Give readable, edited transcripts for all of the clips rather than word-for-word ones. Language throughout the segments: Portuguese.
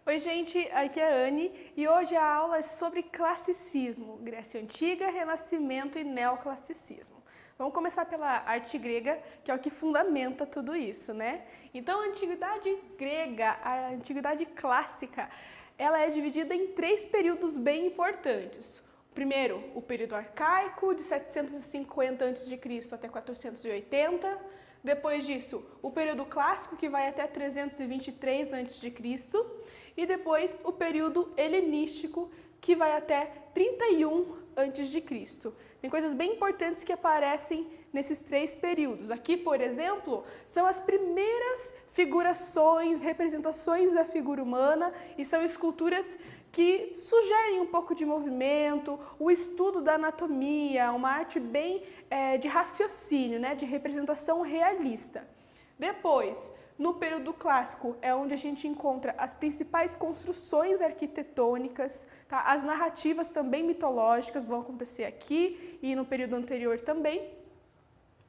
Oi gente, aqui é a Anne e hoje a aula é sobre classicismo, Grécia Antiga, Renascimento e Neoclassicismo. Vamos começar pela arte grega, que é o que fundamenta tudo isso, né? Então a antiguidade grega, a antiguidade clássica, ela é dividida em três períodos bem importantes. Primeiro, o período arcaico, de 750 a.C. até 480. Depois disso, o período clássico, que vai até 323 a.C. E depois o período helenístico, que vai até 31 a.C. Tem coisas bem importantes que aparecem nesses três períodos. Aqui, por exemplo, são as primeiras figurações, representações da figura humana e são esculturas que sugerem um pouco de movimento, o estudo da anatomia, uma arte bem de raciocínio, né, de representação realista. Depois, no período clássico, é onde a gente encontra as principais construções arquitetônicas, tá? As narrativas também mitológicas vão acontecer aqui e no período anterior também.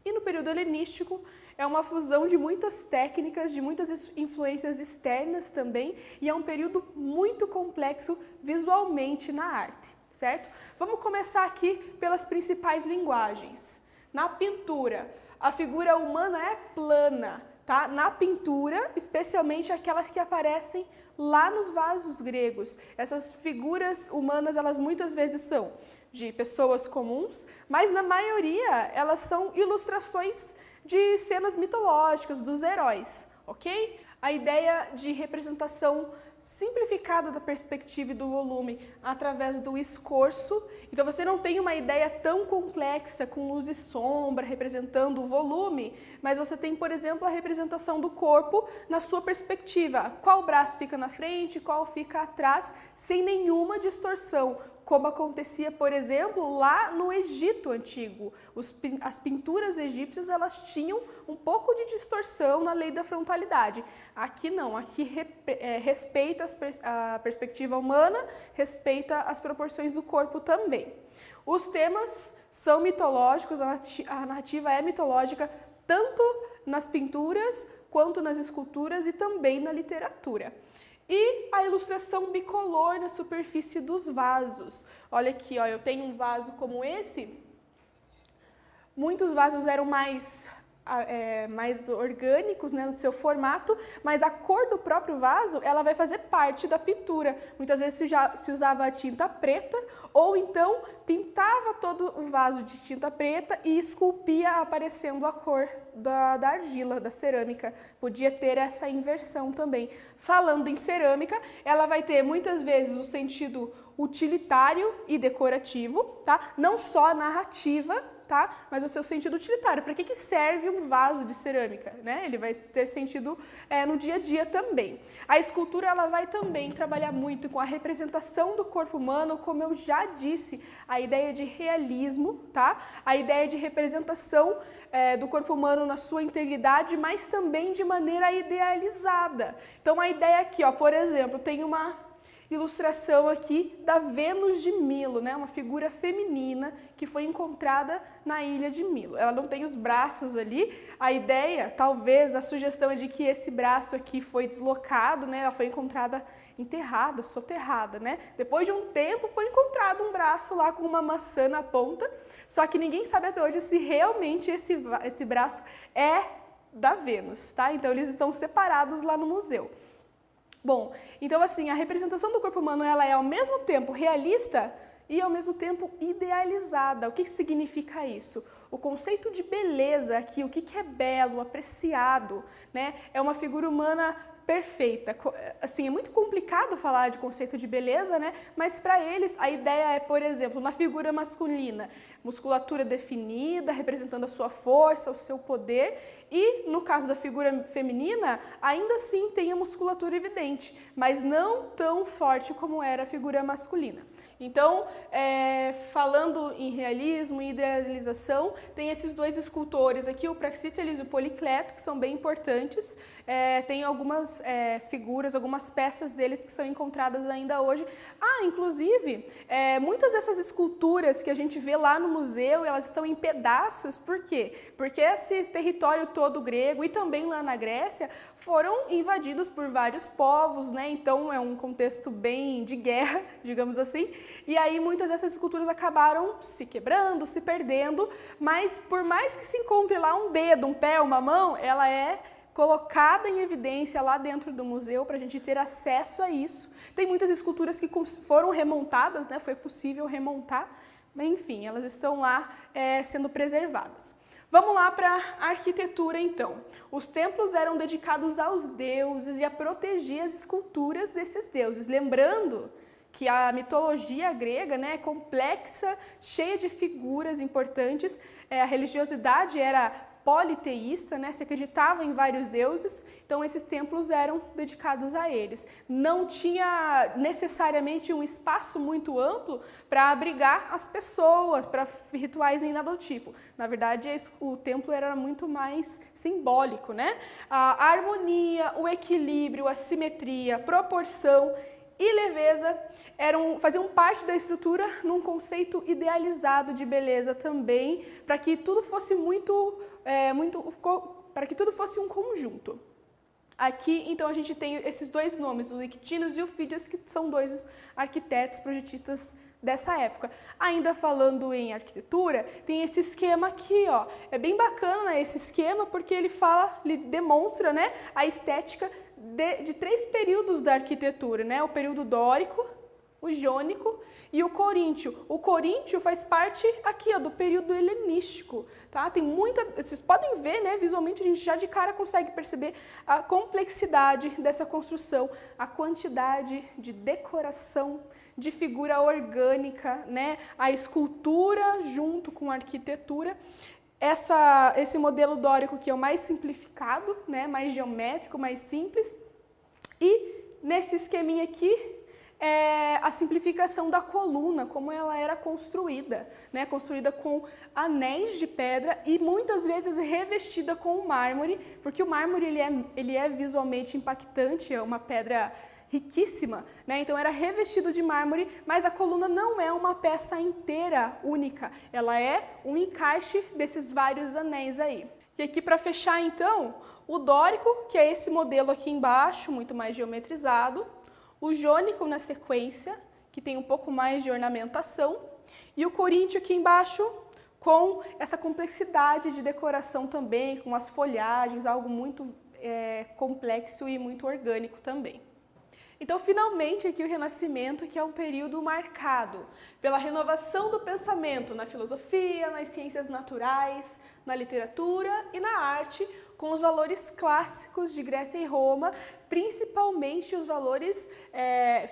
E no período helenístico é uma fusão de muitas técnicas, de muitas influências externas também, e é um período muito complexo visualmente na arte, certo? Vamos começar aqui pelas principais linguagens. Na pintura, a figura humana é plana, tá? Na pintura, especialmente aquelas que aparecem lá nos vasos gregos. Essas figuras humanas, elas muitas vezes são de pessoas comuns, mas na maioria elas são ilustrações de cenas mitológicas, dos heróis, ok? A ideia de representação simplificada da perspectiva e do volume através do escorço. Então você não tem uma ideia tão complexa com luz e sombra representando o volume, mas você tem, por exemplo, a representação do corpo na sua perspectiva. Qual braço fica na frente, qual fica atrás, sem nenhuma distorção, como acontecia, por exemplo, lá no Egito Antigo. As pinturas egípcias, elas tinham um pouco de distorção na lei da frontalidade. Aqui não, aqui respeita a perspectiva humana, respeita as proporções do corpo também. Os temas são mitológicos, a narrativa é mitológica tanto nas pinturas quanto nas esculturas e também na literatura. E a ilustração bicolor na superfície dos vasos. Olha aqui, ó, eu tenho um vaso como esse. Muitos vasos eram mais orgânicos, né, no seu formato, mas a cor do próprio vaso, ela vai fazer parte da pintura. Muitas vezes se usava a tinta preta, ou então pintava todo o vaso de tinta preta e esculpia aparecendo a cor da argila, da cerâmica. Podia ter essa inversão também. Falando em cerâmica, ela vai ter muitas vezes o sentido utilitário e decorativo, tá? Não só narrativa, tá? Mas o seu sentido utilitário. Para que serve um vaso de cerâmica, né? Ele vai ter sentido no dia a dia também. A escultura, ela vai também trabalhar muito com a representação do corpo humano, como eu já disse, a ideia de realismo, tá? A ideia de representação do corpo humano na sua integridade, mas também de maneira idealizada. Então a ideia aqui, ó, por exemplo, tem uma ilustração aqui da Vênus de Milo, né? Uma figura feminina que foi encontrada na ilha de Milo. Ela não tem os braços ali. A ideia, talvez, a sugestão é de que esse braço aqui foi deslocado, né? Ela foi encontrada enterrada, soterrada, né? Depois de um tempo foi encontrado um braço lá com uma maçã na ponta, só que ninguém sabe até hoje se realmente esse braço é da Vênus, tá? Então eles estão separados lá no museu. Bom, então assim, a representação do corpo humano, ela é ao mesmo tempo realista e ao mesmo tempo idealizada. O que significa isso? O conceito de beleza aqui, o que é belo, apreciado, né? É uma figura humana perfeita. Assim, é muito complicado falar de conceito de beleza, né? Mas para eles a ideia é, por exemplo, na figura masculina, musculatura definida, representando a sua força, o seu poder, e no caso da figura feminina, ainda assim tem a musculatura evidente, mas não tão forte como era a figura masculina. Então, falando em realismo e idealização, tem esses dois escultores aqui, o Praxíteles e o Policleto, que são bem importantes. Tem algumas figuras, algumas peças deles que são encontradas ainda hoje. Inclusive, muitas dessas esculturas que a gente vê lá no museu, elas estão em pedaços. Por quê? Porque esse território todo grego e também lá na Grécia foram invadidos por vários povos, né? Então é um contexto bem de guerra, digamos assim. E aí muitas dessas esculturas acabaram se quebrando, se perdendo, mas por mais que se encontre lá um dedo, um pé, uma mão, ela é colocada em evidência lá dentro do museu para a gente ter acesso a isso. Tem muitas esculturas que foram remontadas, né? Foi possível remontar, mas enfim, elas estão lá sendo preservadas. Vamos lá para a arquitetura, então. Os templos eram dedicados aos deuses e a proteger as esculturas desses deuses. Lembrando que a mitologia grega, né, é complexa, cheia de figuras importantes. A religiosidade era politeísta, né, se acreditava em vários deuses, então esses templos eram dedicados a eles. Não tinha necessariamente um espaço muito amplo para abrigar as pessoas, para rituais nem nada do tipo. Na verdade, o templo era muito mais simbólico, né? A harmonia, o equilíbrio, a simetria, a proporção e leveza faziam parte da estrutura num conceito idealizado de beleza também, para que tudo fosse para que tudo fosse um conjunto. Aqui, então, a gente tem esses dois nomes, o Lictinos e o Fídias, que são dois arquitetos projetistas dessa época. Ainda falando em arquitetura, tem esse esquema aqui, ó. É bem bacana esse esquema porque ele demonstra, né, a estética de três períodos da arquitetura, né? O período dórico, o jônico e o coríntio. O coríntio faz parte aqui, ó, do período helenístico, tá? Tem vocês podem ver, né, visualmente a gente já de cara consegue perceber a complexidade dessa construção, a quantidade de decoração, de figura orgânica, né? A escultura junto com a arquitetura. Esse modelo dórico que é o mais simplificado, né? Mais geométrico, mais simples. E nesse esqueminha aqui, a simplificação da coluna, como ela era construída, né? Construída com anéis de pedra e muitas vezes revestida com mármore, porque o mármore ele é visualmente impactante, é uma pedra riquíssima, né? Então era revestido de mármore, mas a coluna não é uma peça inteira única, ela é um encaixe desses vários anéis aí. E aqui para fechar então, o dórico, que é esse modelo aqui embaixo, muito mais geometrizado, o jônico na sequência, que tem um pouco mais de ornamentação, e o coríntio aqui embaixo, com essa complexidade de decoração também, com as folhagens, algo muito complexo e muito orgânico também. Então, finalmente, aqui o Renascimento, que é um período marcado pela renovação do pensamento na filosofia, nas ciências naturais, na literatura e na arte, com os valores clássicos de Grécia e Roma, principalmente os valores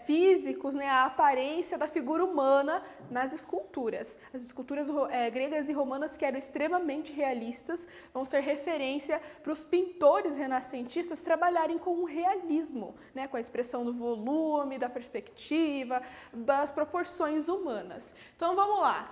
físicos, né, a aparência da figura humana nas esculturas. As esculturas gregas e romanas, que eram extremamente realistas, vão ser referência para os pintores renascentistas trabalharem com o realismo, né, com a expressão do volume, da perspectiva, das proporções humanas. Então vamos lá.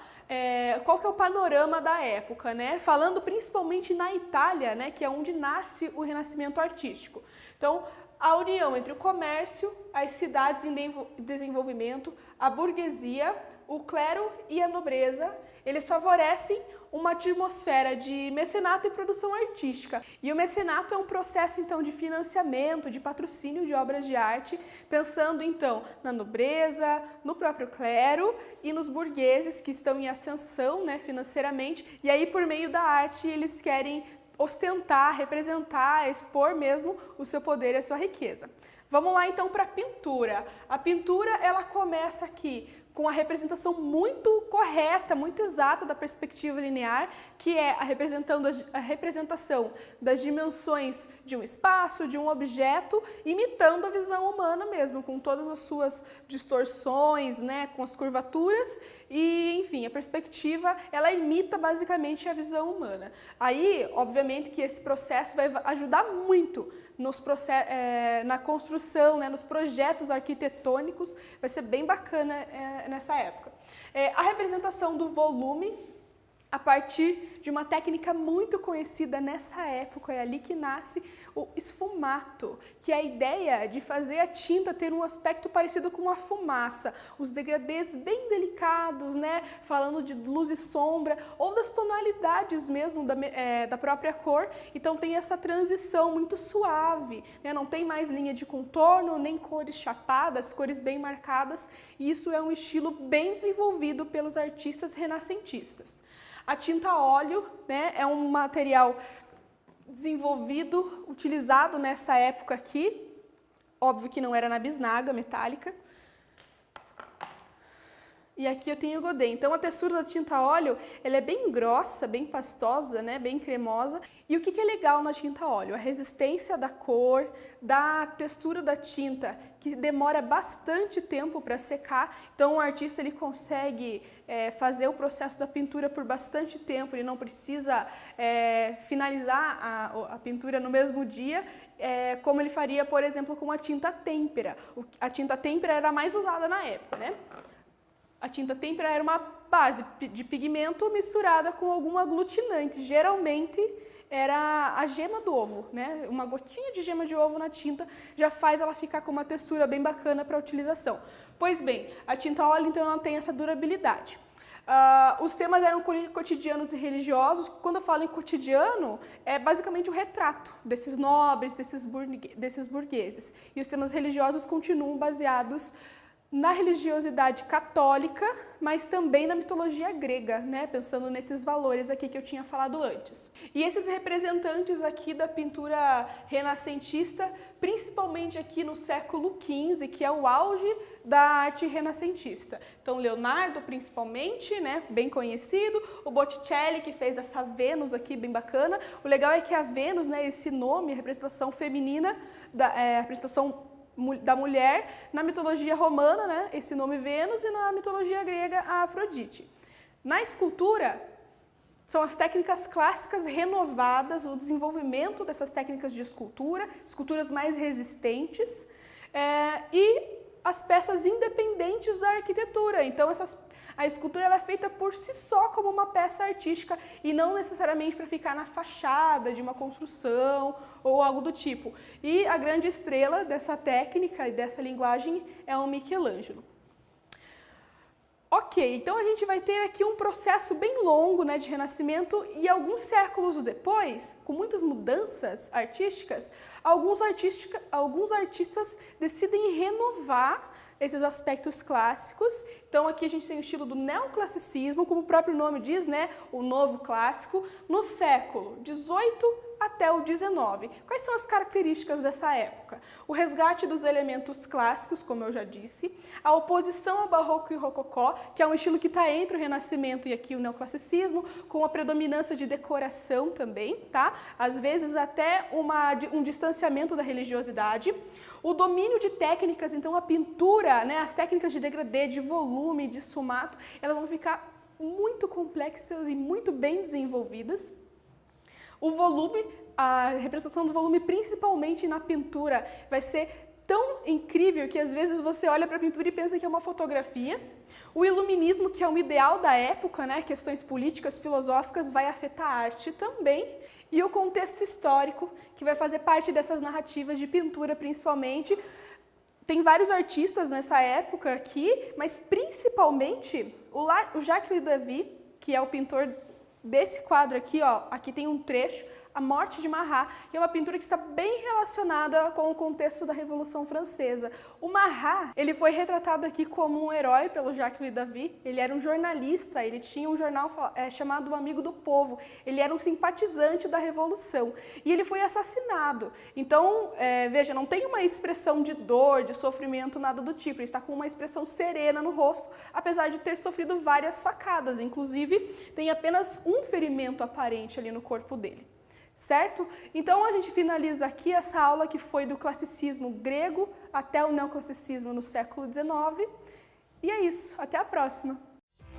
Qual que é o panorama da época, né? Falando principalmente na Itália, né, que é onde nasce o Renascimento artístico. Então, a união entre o comércio, as cidades em desenvolvimento, a burguesia, o clero e a nobreza, eles favorecem uma atmosfera de mecenato e produção artística. E o mecenato é um processo, então, de financiamento, de patrocínio de obras de arte, pensando, então, na nobreza, no próprio clero e nos burgueses que estão em ascensão, né, financeiramente. E aí, por meio da arte, eles querem ostentar, representar, expor mesmo o seu poder e a sua riqueza. Vamos lá, então, para a pintura. A pintura, ela começa aqui com a representação muito correta, muito exata da perspectiva linear, que é a representação das dimensões de um espaço, de um objeto, imitando a visão humana mesmo, com todas as suas distorções, né, com as curvaturas, e, enfim, a perspectiva, ela imita basicamente a visão humana. Aí, obviamente, que esse processo vai ajudar muito na construção, né, nos projetos arquitetônicos, vai ser bem bacana nessa época. A representação do volume a partir de uma técnica muito conhecida nessa época, é ali que nasce o esfumato, que é a ideia de fazer a tinta ter um aspecto parecido com uma fumaça, os degradês bem delicados, né, falando de luz e sombra, ou das tonalidades mesmo da própria cor, então tem essa transição muito suave, né, não tem mais linha de contorno, nem cores chapadas, cores bem marcadas, e isso é um estilo bem desenvolvido pelos artistas renascentistas. A tinta a óleo, né, é um material desenvolvido, utilizado nessa época aqui, óbvio que não era na bisnaga metálica. E aqui eu tenho o godê. Então a textura da tinta a óleo, ela é bem grossa, bem pastosa, né, bem cremosa. E o que é legal na tinta a óleo? A resistência da cor, da textura da tinta, que demora bastante tempo para secar. Então o artista ele consegue fazer o processo da pintura por bastante tempo, ele não precisa finalizar a pintura no mesmo dia, como ele faria, por exemplo, com a tinta têmpera. A tinta têmpera era a mais usada na época, né? A tinta têmpera era uma base de pigmento misturada com algum aglutinante, geralmente era a gema do ovo, né? Uma gotinha de gema de ovo na tinta já faz ela ficar com uma textura bem bacana para utilização. Pois bem, a tinta óleo então ela tem essa durabilidade. Os temas eram cotidianos e religiosos. Quando eu falo em cotidiano, é basicamente o retrato desses nobres, desses burgueses. E os temas religiosos continuam baseados na religiosidade católica, mas também na mitologia grega, né? Pensando nesses valores aqui que eu tinha falado antes. E esses representantes aqui da pintura renascentista, principalmente aqui no século XV, que é o auge da arte renascentista. Então, Leonardo, principalmente, né? Bem conhecido, o Botticelli, que fez essa Vênus aqui, bem bacana. O legal é que a Vênus, né? Esse nome, a representação feminina, a representação da mulher, na mitologia romana, né, esse nome Vênus, e na mitologia grega, a Afrodite. Na escultura, são as técnicas clássicas renovadas, o desenvolvimento dessas técnicas de escultura, esculturas mais resistentes, e as peças independentes da arquitetura. Então, a escultura ela é feita por si só como uma peça artística e não necessariamente para ficar na fachada de uma construção ou algo do tipo. E a grande estrela dessa técnica e dessa linguagem é o Michelangelo. Ok, então a gente vai ter aqui um processo bem longo, né, de renascimento, e alguns séculos depois, com muitas mudanças artísticas, alguns artistas decidem renovar esses aspectos clássicos. Então aqui a gente tem o estilo do neoclassicismo, como o próprio nome diz, né, o novo clássico, no século XVIII até o XIX. Quais são as características dessa época? O resgate dos elementos clássicos, como eu já disse, a oposição ao barroco e rococó, que é um estilo que está entre o Renascimento e aqui o neoclassicismo, com a predominância de decoração também, tá? Às vezes até um distanciamento da religiosidade. O domínio de técnicas, então a pintura, né, as técnicas de degradê, de volume, de esfumato, elas vão ficar muito complexas e muito bem desenvolvidas. O volume, a representação do volume, principalmente na pintura, vai ser tão incrível que às vezes você olha para a pintura e pensa que é uma fotografia. O iluminismo, que é um ideal da época, né, questões políticas, filosóficas, vai afetar a arte também. E o contexto histórico, que vai fazer parte dessas narrativas de pintura, principalmente. Tem vários artistas nessa época aqui, mas principalmente o Jacques Ledevie, que é o pintor desse quadro aqui, ó, aqui tem um trecho, A Morte de Marat, que é uma pintura que está bem relacionada com o contexto da Revolução Francesa. O Marat, ele foi retratado aqui como um herói pelo Jacques Ledevie. Ele era um jornalista, ele tinha um jornal chamado O Amigo do Povo. Ele era um simpatizante da Revolução e ele foi assassinado. Então, veja, não tem uma expressão de dor, de sofrimento, nada do tipo. Ele está com uma expressão serena no rosto, apesar de ter sofrido várias facadas. Inclusive, tem apenas um ferimento aparente ali no corpo dele. Certo? Então a gente finaliza aqui essa aula que foi do classicismo grego até o neoclassicismo no século XIX. E é isso, até a próxima!